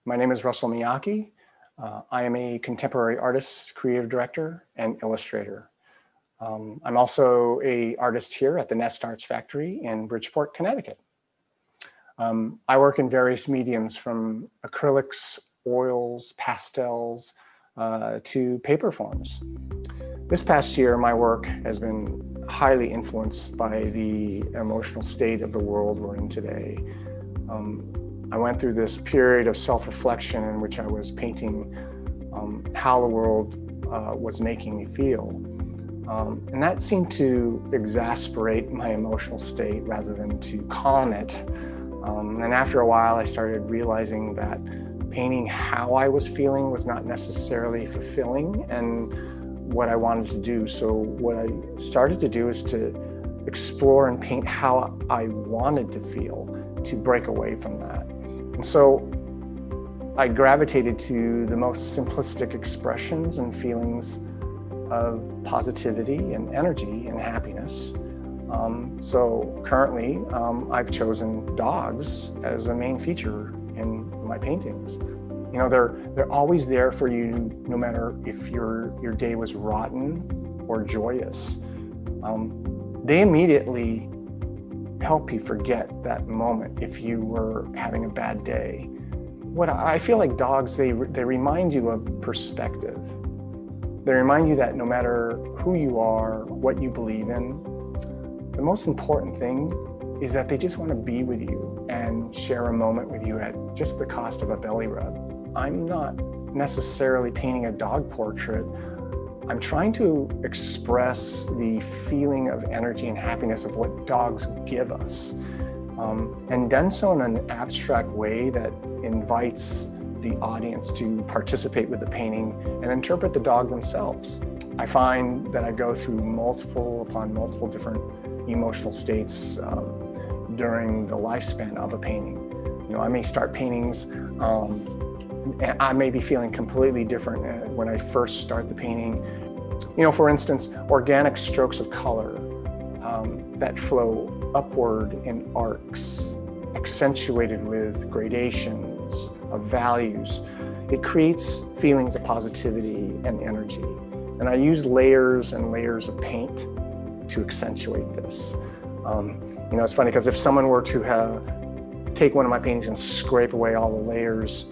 My name is Russell Miyaki. I am a contemporary artist, creative director, and illustrator. I'm also an artist here at the Nest Arts Factory in Bridgeport, Connecticut. I work in various mediums from acrylics, oils, pastels, to paper forms. This past year, my work has been highly influenced by the emotional state of the world we're in today. I went through this period of self-reflection in which I was painting how the world was making me feel. And that seemed to exasperate my emotional state rather than to calm it. And after a while, I started realizing that painting how I was feeling was not necessarily fulfilling and what I wanted to do. So what I started to do is to explore and paint how I wanted to feel, to break away from that. And so I gravitated to the most simplistic expressions and feelings of positivity and energy and happiness. So currently, I've chosen dogs as a main feature in my paintings. You know, they're always there for you, no matter if your day was rotten or joyous. They immediately help you forget that moment if you were having a bad day. What I feel like dogs, they remind you of perspective. They remind you that no matter who you are, what you believe in, the most important thing is that they just want to be with you and share a moment with you at just the cost of a belly rub. I'm not necessarily painting a dog portrait. I'm trying to express the feeling of energy and happiness of what dogs give us, and done so in an abstract way that invites the audience to participate with the painting and interpret the dog themselves. I find that I go through multiple different emotional states during the lifespan of a painting. You know, I may start paintings, and I may be feeling completely different when I first start the painting. You know, for instance, organic strokes of color that flow upward in arcs, accentuated with gradations of values. It creates feelings of positivity and energy. And I use layers and layers of paint to accentuate this. You know, it's funny because if someone were to take one of my paintings and scrape away all the layers,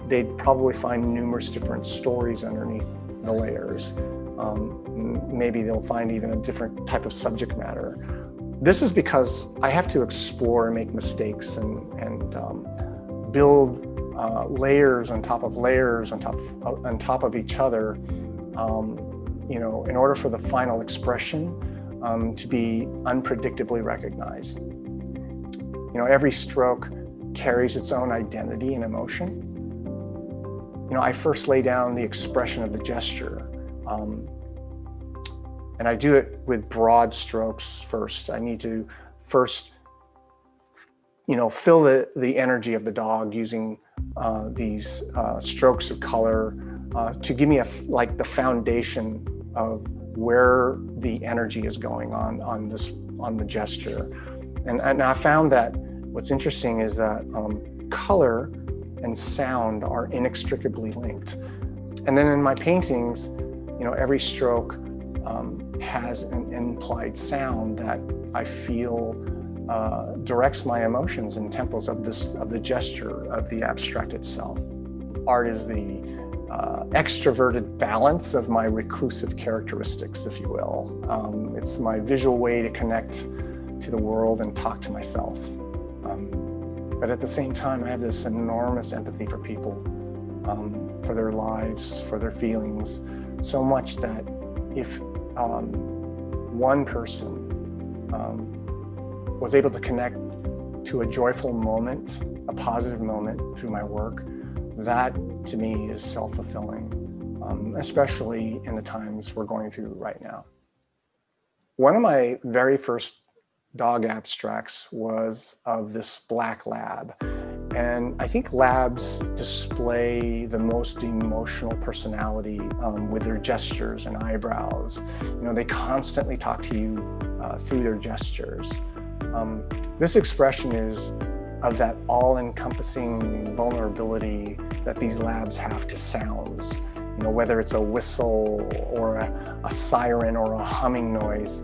they'd probably find numerous different stories underneath the layers. Maybe they'll find even a different type of subject matter. This is because I have to explore and make mistakes and build layers on top of layers on top of each other, you know, in order for the final expression to be unpredictably recognized. You know, every stroke carries its own identity and emotion. You know, I first lay down the expression of the gesture, and I do it with broad strokes first. I need to first, you know, fill the energy of the dog using these strokes of color to give me like the foundation of where the energy is going on the gesture. And I found that what's interesting is that color and sound are inextricably linked. And then in my paintings, you know, every stroke has an implied sound that I feel directs my emotions and tempos of the gesture of the abstract itself. Art is the extroverted balance of my reclusive characteristics, if you will. It's my visual way to connect to the world and talk to myself. But at the same time, I have this enormous empathy for people, for their lives, for their feelings, so much that if one person was able to connect to a joyful moment, a positive moment through my work, that to me is self-fulfilling, especially in the times we're going through right now. One of my very first dog abstracts was of this black lab. And I think labs display the most emotional personality with their gestures and eyebrows. You know, they constantly talk to you through their gestures. This expression is of that all-encompassing vulnerability that these labs have to sounds. You know, whether it's a whistle or a siren or a humming noise.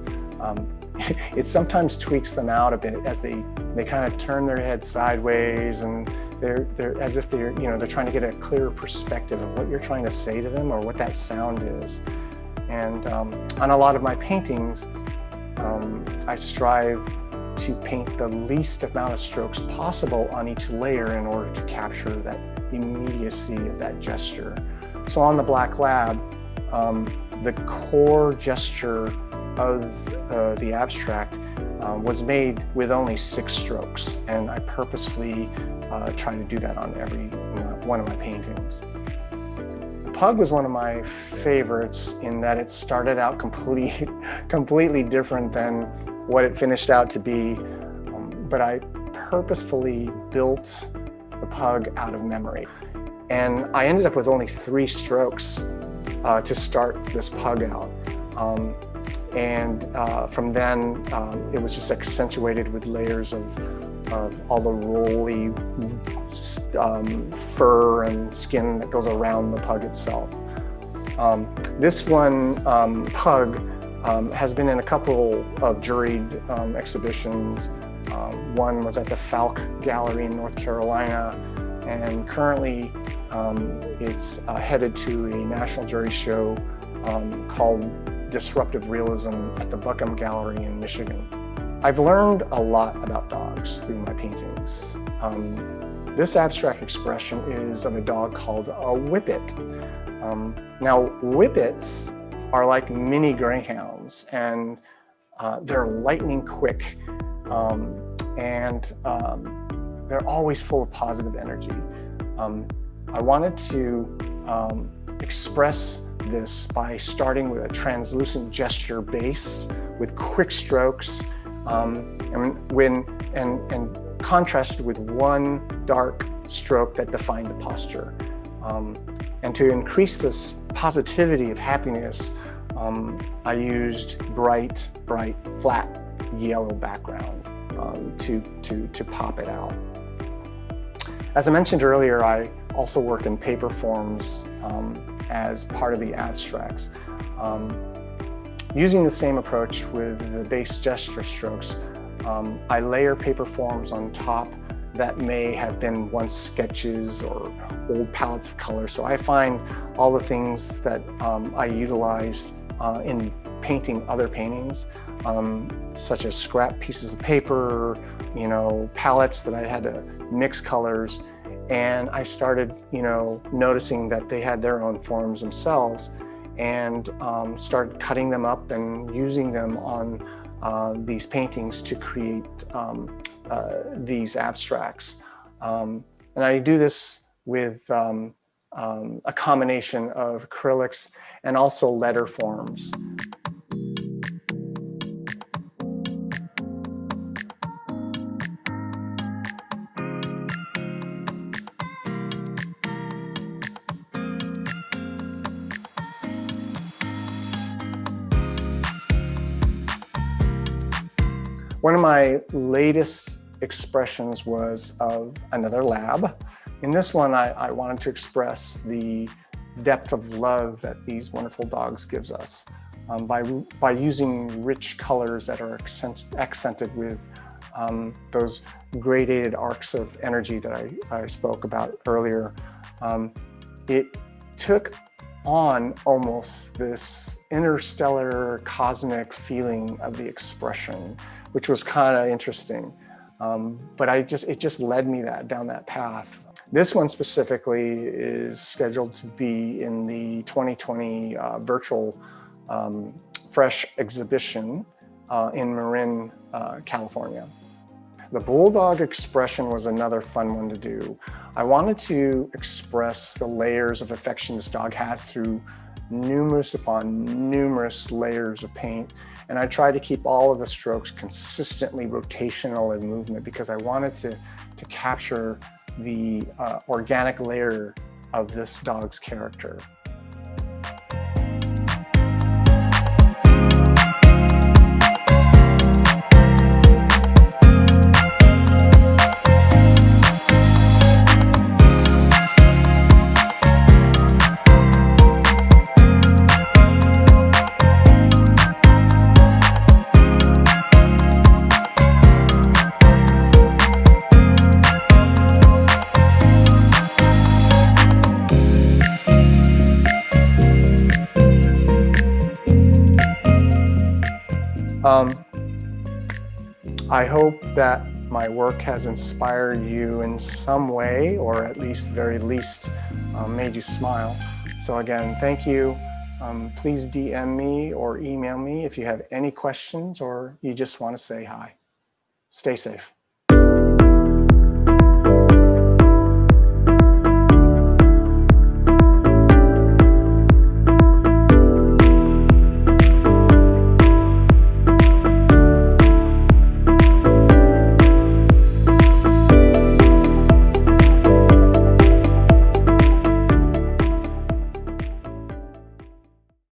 It sometimes tweaks them out a bit as they kind of turn their head sideways, and they're as if they're trying to get a clearer perspective of what you're trying to say to them or what that sound is. And on a lot of my paintings, I strive to paint the least amount of strokes possible on each layer in order to capture that immediacy of that gesture. So on the Black Lab, the core gesture of the abstract was made with only 6 strokes, and I purposefully try to do that on every one of my paintings. The pug was one of my favorites in that it started out completely different than what it finished out to be, but I purposefully built the pug out of memory. And I ended up with only 3 strokes to start this pug out. From then, it was just accentuated with layers of all the rolly fur and skin that goes around the pug itself. This one, pug, has been in a couple of juried exhibitions. One was at the Falk Gallery in North Carolina, and currently it's headed to a national jury show called Disruptive Realism at the Buckham Gallery in Michigan. I've learned a lot about dogs through my paintings. This abstract expression is of a dog called a whippet. Now, whippets are like mini greyhounds, and they're lightning quick, and they're always full of positive energy. I wanted to express this by starting with a translucent gesture base with quick strokes, and contrasted with one dark stroke that defined the posture. And to increase this positivity of happiness, I used bright, flat yellow background to pop it out. As I mentioned earlier, I also work in paper forms as part of the abstracts. Using the same approach with the base gesture strokes, I layer paper forms on top that may have been once sketches or old palettes of color. So I find all the things that I utilized in painting other paintings, such as scrap pieces of paper, palettes that I had to mix colors. And I started, noticing that they had their own forms themselves, and started cutting them up and using them on these paintings to create these abstracts. And I do this with a combination of acrylics and also letter forms. One of my latest expressions was of another lab. In this one, I wanted to express the depth of love that these wonderful dogs gives us by using rich colors that are accented with those gradated arcs of energy that I spoke about earlier. It took on almost this interstellar cosmic feeling of the expression, which was kind of interesting. But it just led me down that path. This one specifically is scheduled to be in the 2020 virtual Fresh exhibition in Marin, California. The bulldog expression was another fun one to do. I wanted to express the layers of affection this dog has through numerous upon numerous layers of paint. And I tried to keep all of the strokes consistently rotational in movement because I wanted to capture the organic layer of this dog's character. I hope that my work has inspired you in some way, or at least very least made you smile. So again, thank you. Please DM me or email me if you have any questions or you just want to say hi. Stay safe.